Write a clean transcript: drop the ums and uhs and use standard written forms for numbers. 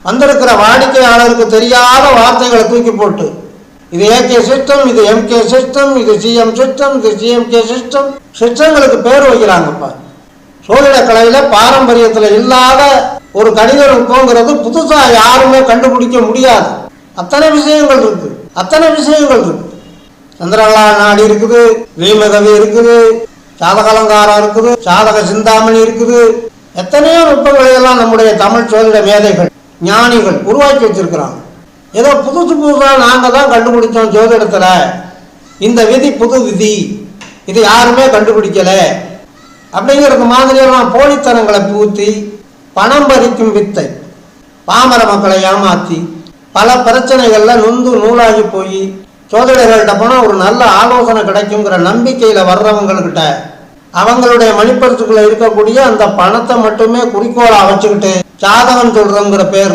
வந்திருக்கிற வாடிக்கையாளருக்கு தெரியாத வார்த்தைகளை தூக்கி போட்டு இது ஏகே சிஸ்டம், இது எம்கே சிஸ்டம், இது சிஎம் சிஸ்டம், இது சிஎம்கே சிஸ்டம், சிஸ்டங்களுக்கு பேர் வைக்கிறாங்கப்பா. சோதிட கலையில பாரம்பரியத்தில் இல்லாத ஒரு கணித நுட்பங்கிறது புதுசா யாருமே கண்டுபிடிக்க முடியாது. அத்தனை விஷயங்கள் இருக்கு. சந்திரகலா நாடி இருக்குது, வீமகவி இருக்குது, ஜாதகலங்காரம் இருக்குது, ஜாதக சிந்தாமணி இருக்குது. எத்தனையோ நுட்பங்களை எல்லாம் நம்முடைய தமிழ் சோதிட மேதைகள் ஞானிகள் உருவாக்கி வச்சிருக்கிறாங்க. ஏதோ புதுசா நாங்கள் தான் கண்டுபிடிச்சோம் ஜோதிடத்துல, இந்த விதி புது விதி, இது யாருமே கண்டுபிடிக்கல அப்படிங்கிறது மாதிரியெல்லாம் போலித்தனங்களை பூத்தி பணம் பறிக்கும் வித்தை பாமர மக்களை ஏமாற்றி பல பிரச்சனைகள்ல நொந்து நூலாகி போய் சோதிடர்கள்ட்ட போனால் ஒரு நல்ல ஆலோசனை கிடைக்குங்கிற நம்பிக்கையில வர்றவங்கக்கிட்ட அவங்களுடைய மணிப்பரிசுக்குள்ள இருக்கக்கூடிய அந்த பணத்தை மட்டுமே குறிக்கோளா வச்சுக்கிட்டு ஜாதகம் சொல்றோங்கிற பேர்